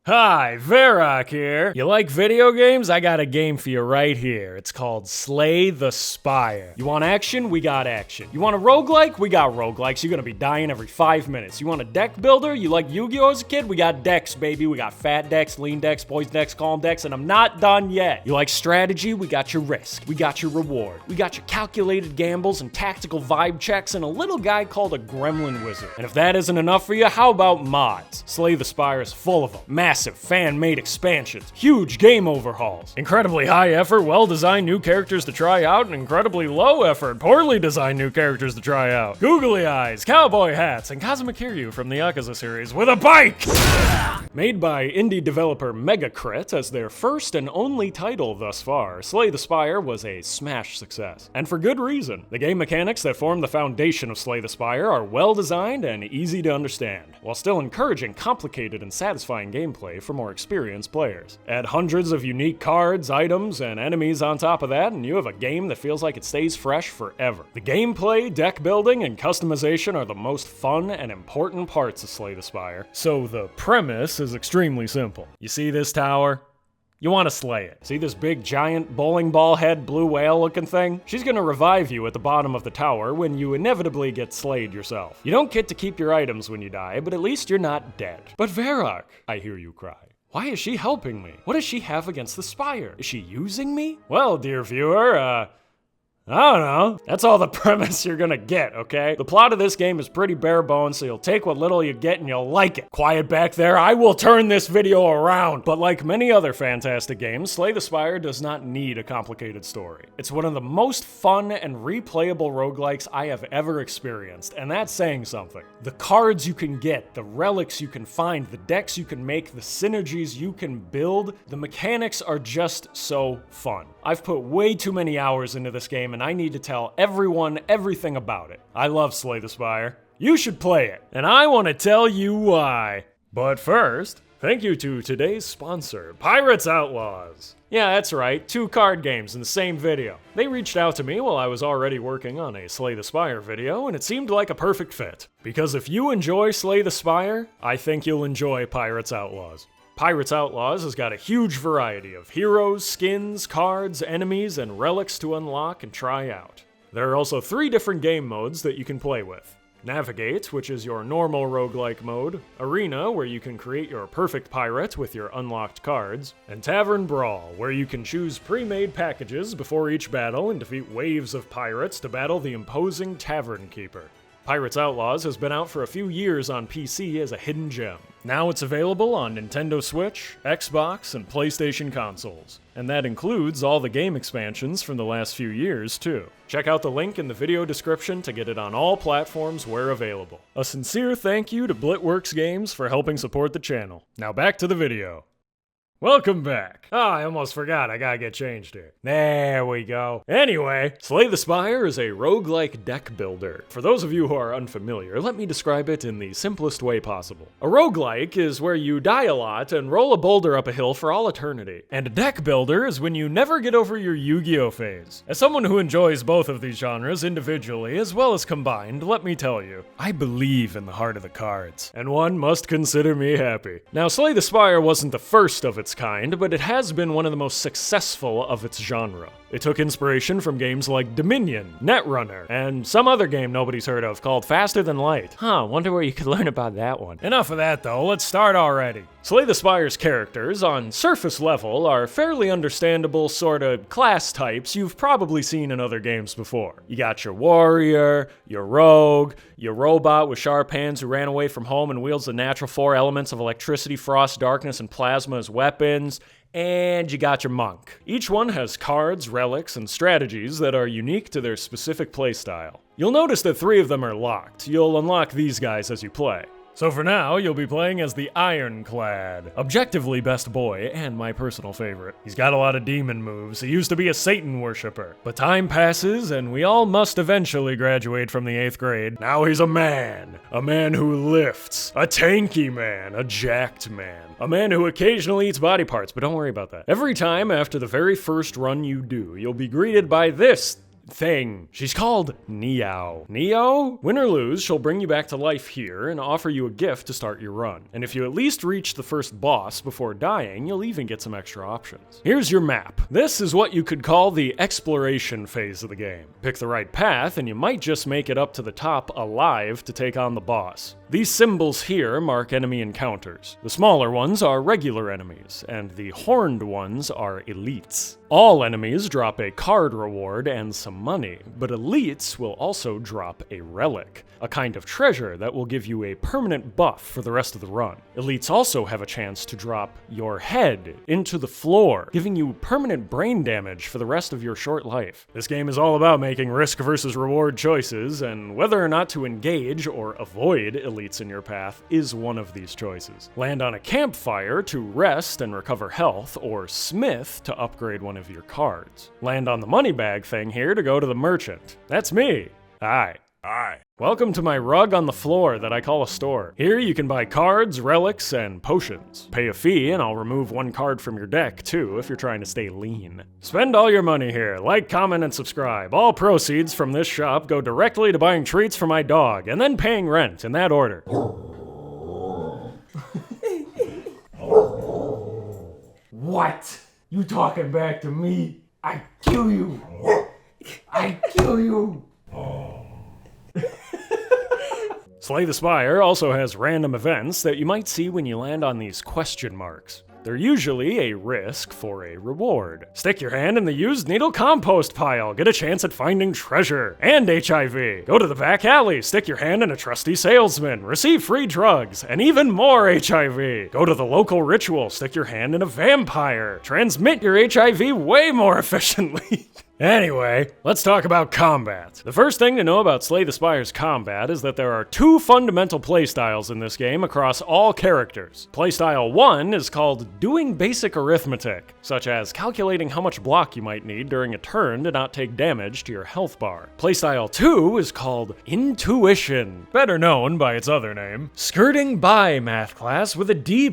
Hi, Verac here. You like video games? I got a game for you right here. It's called Slay the Spire. You want action? We got action. You want a roguelike? We got roguelikes. You're gonna be dying every 5 minutes. You want a deck builder? You like Yu-Gi-Oh as a kid? We got decks, baby. We got fat decks, lean decks, poison decks, calm decks, and I'm not done yet. You like strategy? We got your risk. We got your reward. We got your calculated gambles and tactical vibe checks and a little guy called a gremlin wizard. And if that isn't enough for you, how about mods? Slay the Spire is full of them. Massive fan-made expansions, huge game overhauls, incredibly high-effort, well-designed new characters to try out, and incredibly low-effort, poorly designed new characters to try out. Googly eyes, cowboy hats, and Cosmic Kiryu from the Yakuza series with a bike! Made by indie developer Megacrit as their first and only title thus far, Slay the Spire was a smash success. And for good reason. The game mechanics that form the foundation of Slay the Spire are well-designed and easy to understand, while still encouraging complicated and satisfying gameplay for more experienced players. Add hundreds of unique cards, items, and enemies on top of that, and you have a game that feels like it stays fresh forever. The gameplay, deck building, and customization are the most fun and important parts of Slay the Spire. So the premise is extremely simple. You see this tower? You want to slay it. See this big giant bowling ball head blue whale looking thing? She's gonna revive you at the bottom of the tower when you inevitably get slayed yourself. You don't get to keep your items when you die, but at least you're not dead. But Verac, I hear you cry. Why is she helping me? What does she have against the Spire? Is she using me? Well, dear viewer, I don't know. That's all the premise you're gonna get, okay? The plot of this game is pretty bare bones, so you'll take what little you get and you'll like it. Quiet back there, I will turn this video around. But like many other fantastic games, Slay the Spire does not need a complicated story. It's one of the most fun and replayable roguelikes I have ever experienced, and that's saying something. The cards you can get, the relics you can find, the decks you can make, the synergies you can build, the mechanics are just so fun. I've put way too many hours into this game, and I need to tell everyone everything about it. I love Slay the Spire. You should play it, and I want to tell you why. But first, thank you to today's sponsor, Pirates Outlaws. Yeah, that's right, 2 card games in the same video. They reached out to me while I was already working on a Slay the Spire video, and it seemed like a perfect fit. Because if you enjoy Slay the Spire, I think you'll enjoy Pirates Outlaws. Pirates Outlaws has got a huge variety of heroes, skins, cards, enemies, and relics to unlock and try out. There are also 3 different game modes that you can play with. Navigate, which is your normal roguelike mode, Arena, where you can create your perfect pirate with your unlocked cards, and Tavern Brawl, where you can choose pre-made packages before each battle and defeat waves of pirates to battle the imposing Tavern Keeper. Pirates Outlaws has been out for a few years on PC as a hidden gem. Now it's available on Nintendo Switch, Xbox, and PlayStation consoles. And that includes all the game expansions from the last few years, too. Check out the link in the video description to get it on all platforms where available. A sincere thank you to Blitworks Games for helping support the channel. Now back to the video. Welcome back. Oh, I almost forgot. I gotta get changed here. There we go. Anyway, Slay the Spire is a roguelike deck builder. For those of you who are unfamiliar, let me describe it in the simplest way possible. A roguelike is where you die a lot and roll a boulder up a hill for all eternity. And a deck builder is when you never get over your Yu-Gi-Oh phase. As someone who enjoys both of these genres individually as well as combined, let me tell you, I believe in the heart of the cards. And one must consider me happy. Now, Slay the Spire wasn't the first of its kind, but it has been one of the most successful of its genre. It took inspiration from games like Dominion, Netrunner, and some other game nobody's heard of called Faster Than Light. Wonder where you could learn about that one. Enough of that though, let's start already. Slay the Spire's characters, on surface level, are fairly understandable sorta class types you've probably seen in other games before. You got your warrior, your rogue, your robot with sharp hands who ran away from home and wields the natural 4 elements of electricity, frost, darkness, and plasma as weapons, and you got your monk. Each one has cards, relics, and strategies that are unique to their specific playstyle. You'll notice that 3 of them are locked. You'll unlock these guys as you play. So for now, you'll be playing as the Ironclad. Objectively best boy, and my personal favorite. He's got a lot of demon moves. He used to be a Satan worshiper. But time passes, and we all must eventually graduate from the 8th grade. Now he's a man. A man who lifts. A tanky man. A jacked man. A man who occasionally eats body parts, but don't worry about that. Every time after the very first run you do, you'll be greeted by this thing. She's called Neow. Neow? Win or lose, she'll bring you back to life here and offer you a gift to start your run. And if you at least reach the first boss before dying, you'll even get some extra options. Here's your map. This is what you could call the exploration phase of the game. Pick the right path and you might just make it up to the top alive to take on the boss. These symbols here mark enemy encounters. The smaller ones are regular enemies, and the horned ones are elites. All enemies drop a card reward and some money, but elites will also drop a relic, a kind of treasure that will give you a permanent buff for the rest of the run. Elites also have a chance to drop your head into the floor, giving you permanent brain damage for the rest of your short life. This game is all about making risk versus reward choices, and whether or not to engage or avoid elites in your path is one of these choices. Land on a campfire to rest and recover health, or smith to upgrade one of your cards. Land on the money bag thing here to go to the merchant. That's me. Hi. Hi. Welcome to my rug on the floor that I call a store. Here you can buy cards, relics, and potions. Pay a fee and I'll remove one card from your deck too if you're trying to stay lean. Spend all your money here. Like, comment, and subscribe. All proceeds from this shop go directly to buying treats for my dog and then paying rent in that order. What? You talking back to me? I kill you! I kill you! Slay the Spire also has random events that you might see when you land on these question marks. They're usually a risk for a reward. Stick your hand in the used needle compost pile, get a chance at finding treasure and HIV. Go to the back alley, stick your hand in a trusty salesman, receive free drugs, and even more HIV. Go to the local ritual, stick your hand in a vampire, transmit your HIV way more efficiently. Anyway, let's talk about combat. The first thing to know about Slay the Spire's combat is that there are two fundamental playstyles in this game across all characters. Playstyle 1 is called doing basic arithmetic, such as calculating how much block you might need during a turn to not take damage to your health bar. Playstyle 2 is called intuition, better known by its other name, skirting by math class with a D+.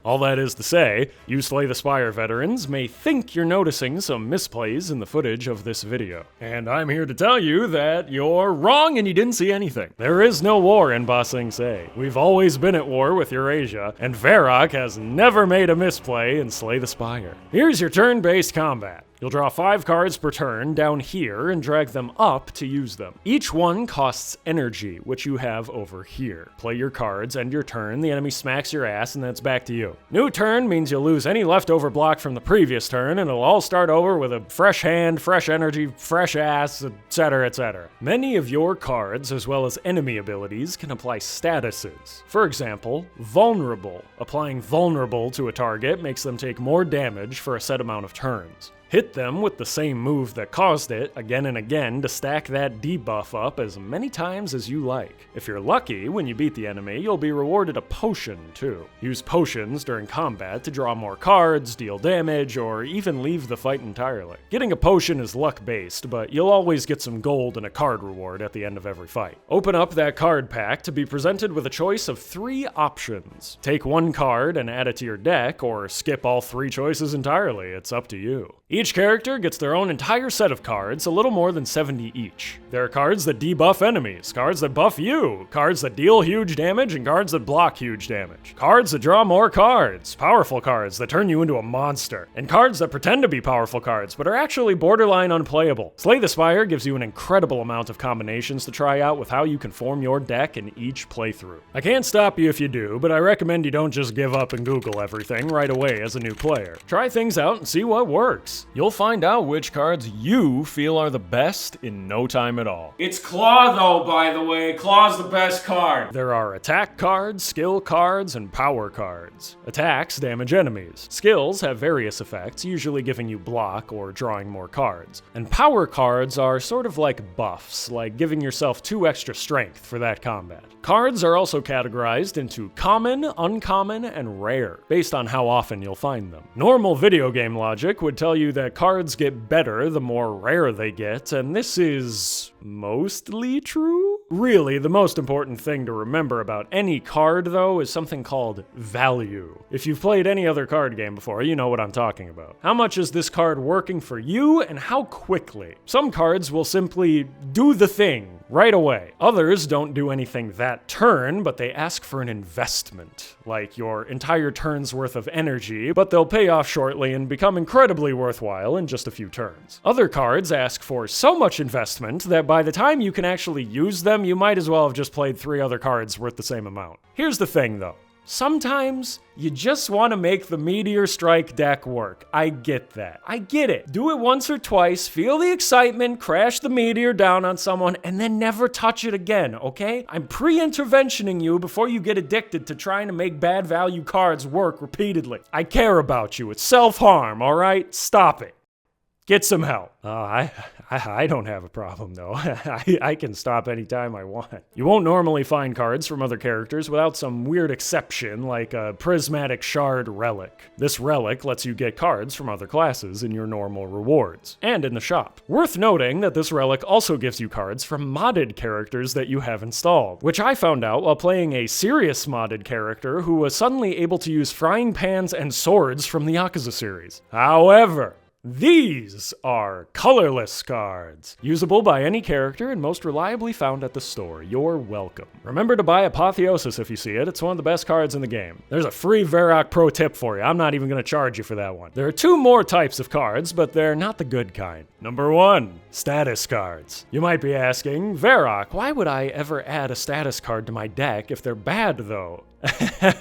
All that is to say, you Slay the Spire veterans may think you're noticing some misplays in the footage of this video. And I'm here to tell you that you're wrong and you didn't see anything. There is no war in Ba Sing Se. We've always been at war with Eurasia, and Verac has never made a misplay in Slay the Spire. Here's your turn-based combat. You'll draw 5 cards per turn down here and drag them up to use them. Each one costs energy, which you have over here. Play your cards, end your turn, the enemy smacks your ass, and then it's back to you. New turn means you'll lose any leftover block from the previous turn, and it'll all start over with a fresh hand, fresh energy, fresh ass, etc., etc. Many of your cards, as well as enemy abilities, can apply statuses. For example, vulnerable. Applying vulnerable to a target makes them take more damage for a set amount of turns. Hit them with the same move that caused it again and again to stack that debuff up as many times as you like. If you're lucky, when you beat the enemy, you'll be rewarded a potion too. Use potions during combat to draw more cards, deal damage, or even leave the fight entirely. Getting a potion is luck-based, but you'll always get some gold and a card reward at the end of every fight. Open up that card pack to be presented with a choice of 3 options. Take one card and add it to your deck, or skip all 3 choices entirely. It's up to you. Each character gets their own entire set of cards, a little more than 70 each. There are cards that debuff enemies, cards that buff you, cards that deal huge damage, and cards that block huge damage. Cards that draw more cards, powerful cards that turn you into a monster, and cards that pretend to be powerful cards but are actually borderline unplayable. Slay the Spire gives you an incredible amount of combinations to try out with how you can form your deck in each playthrough. I can't stop you if you do, but I recommend you don't just give up and Google everything right away as a new player. Try things out and see what works. You'll find out which cards you feel are the best in no time at all. It's Claw though, by the way. Claw's the best card. There are attack cards, skill cards, and power cards. Attacks damage enemies. Skills have various effects, usually giving you block or drawing more cards. And power cards are sort of like buffs, like giving yourself 2 extra strength for that combat. Cards are also categorized into common, uncommon, and rare, based on how often you'll find them. Normal video game logic would tell you that cards get better the more rare they get, and this is mostly true? Really, the most important thing to remember about any card, though, is something called value. If you've played any other card game before, you know what I'm talking about. How much is this card working for you, and how quickly? Some cards will simply do the thing right away. Others don't do anything that turn, but they ask for an investment, like your entire turn's worth of energy, but they'll pay off shortly and become incredibly worthwhile in just a few turns. Other cards ask for so much investment that by the time you can actually use them, you might as well have just played 3 other cards worth the same amount. Here's the thing, though. Sometimes you just want to make the Meteor Strike deck work. I get that. I get it. Do it once or twice, feel the excitement, crash the meteor down on someone, and then never touch it again, okay? I'm pre-interventioning you before you get addicted to trying to make bad value cards work repeatedly. I care about you. It's self-harm, all right? Stop it. Get some help. I don't have a problem, though. I can stop anytime I want. You won't normally find cards from other characters without some weird exception, like a Prismatic Shard Relic. This relic lets you get cards from other classes in your normal rewards, and in the shop. Worth noting that this relic also gives you cards from modded characters that you have installed, which I found out while playing a serious modded character who was suddenly able to use frying pans and swords from the Yakuza series. However, these are colorless cards, usable by any character and most reliably found at the store. You're welcome. Remember to buy Apotheosis if you see it. It's one of the best cards in the game. There's a free Verac pro tip for you. I'm not even going to charge you for that one. There are 2 more types of cards, but they're not the good kind. Number 1, status cards. You might be asking, Verac, why would I ever add a status card to my deck if they're bad, though?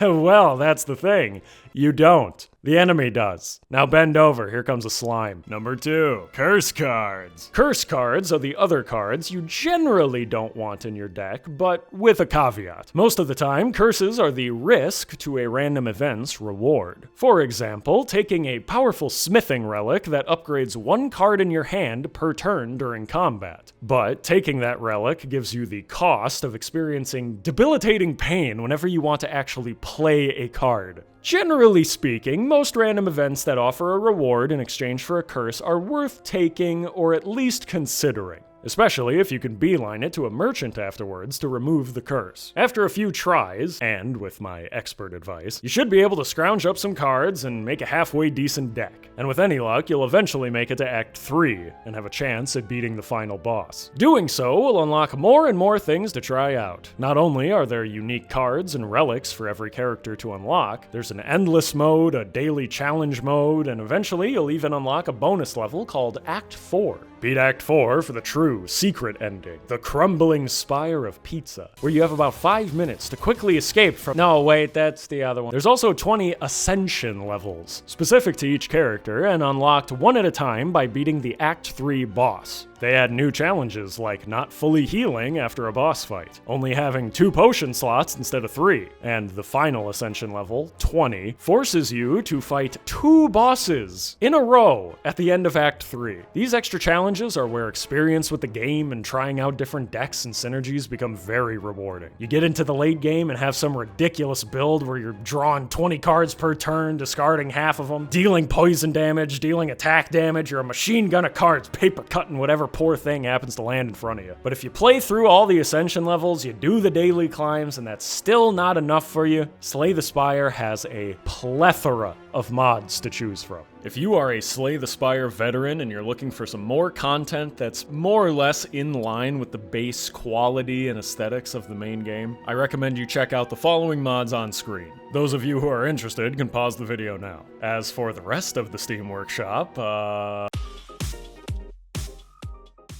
Well, that's the thing. You don't. The enemy does. Now bend over, here comes a slime. Number 2, curse cards. Curse cards are the other cards you generally don't want in your deck, but with a caveat. Most of the time, curses are the risk to a random event's reward. For example, taking a powerful smithing relic that upgrades 1 card in your hand per turn during combat. But taking that relic gives you the cost of experiencing debilitating pain whenever you want to actually play a card. Generally speaking, most random events that offer a reward in exchange for a curse are worth taking or at least considering. Especially if you can beeline it to a merchant afterwards to remove the curse. After a few tries, and with my expert advice, you should be able to scrounge up some cards and make a halfway decent deck. And with any luck, you'll eventually make it to Act 3 and have a chance at beating the final boss. Doing so will unlock more and more things to try out. Not only are there unique cards and relics for every character to unlock, there's an endless mode, a daily challenge mode, and eventually you'll even unlock a bonus level called Act 4. Beat Act 4 for the true secret ending, the crumbling spire of pizza, where you have about 5 minutes to quickly escape from— No, wait, that's the other one. There's also 20 Ascension levels, specific to each character, and unlocked one at a time by beating the Act 3 boss. They add new challenges like not fully healing after a boss fight, only having 2 potion slots instead of 3, and the final Ascension level, 20, forces you to fight 2 bosses in a row at the end of Act 3. These extra challenges are where experience with the game and trying out different decks and synergies become very rewarding. You get into the late game and have some ridiculous build where you're drawing 20 cards per turn, discarding half of them, dealing poison damage, dealing attack damage, you're a machine gun of cards, paper cutting whatever poor thing happens to land in front of you. But if you play through all the Ascension levels, you do the daily climbs, and that's still not enough for you, Slay the Spire has a plethora of mods to choose from. If you are a Slay the Spire veteran and you're looking for some more content that's more or less in line with the base quality and aesthetics of the main game, I recommend you check out the following mods on screen. Those of you who are interested can pause the video now. As for the rest of the Steam Workshop,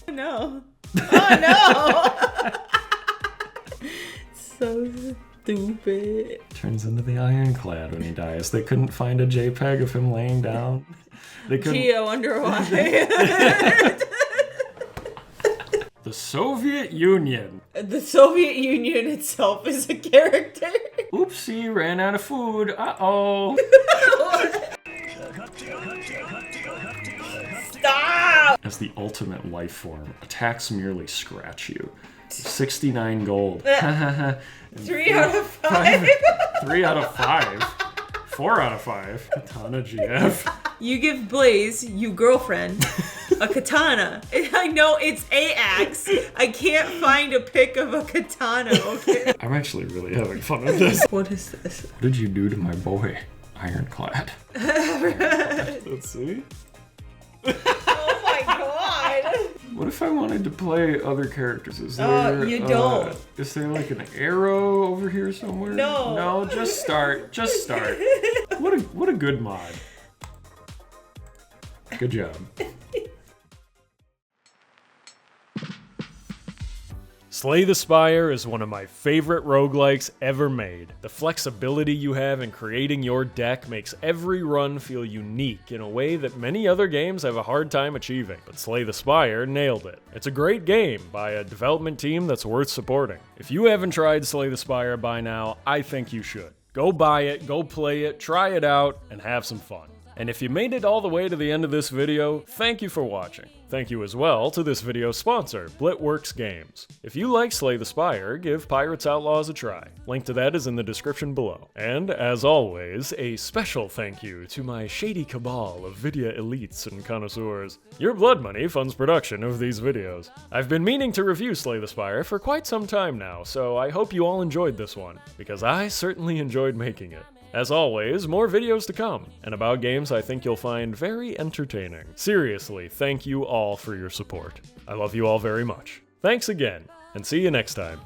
No. Oh no! So stupid. Turns into the Ironclad when he dies. They couldn't find a JPEG of him laying down. They couldn't. Geo underwater. The Soviet Union. The Soviet Union itself is a character. Oopsie, ran out of food. Uh-oh. Stop! As the ultimate life form, attacks merely scratch you. 69 gold. 3 out of 5. 3 out of 5. 4 out of 5. Katana GF. You give Blaze, you girlfriend, A katana. I know it's a axe. I can't find a pic of a katana, okay? I'm actually really having fun with this. What is this? What did you do to my boy, Ironclad? Let's see. Oh my god! What if I wanted to play other characters? Is there, you don't. Is there like an arrow over here somewhere? No. No, just start. Just start. What a good mod. Good job. Slay the Spire is one of my favorite roguelikes ever made. The flexibility you have in creating your deck makes every run feel unique in a way that many other games have a hard time achieving. But Slay the Spire nailed it. It's a great game by a development team that's worth supporting. If you haven't tried Slay the Spire by now, I think you should. Go buy it, go play it, try it out, and have some fun. And if you made it all the way to the end of this video, thank you for watching. Thank you as well to this video's sponsor, Blitworks Games. If you like Slay the Spire, give Pirates Outlaws a try. Link to that is in the description below. And as always, a special thank you to my shady cabal of video elites and connoisseurs. Your blood money funds production of these videos. I've been meaning to review Slay the Spire for quite some time now, so I hope you all enjoyed this one, because I certainly enjoyed making it. As always, more videos to come, and about games I think you'll find very entertaining. Seriously, thank you all for your support. I love you all very much. Thanks again, and see you next time.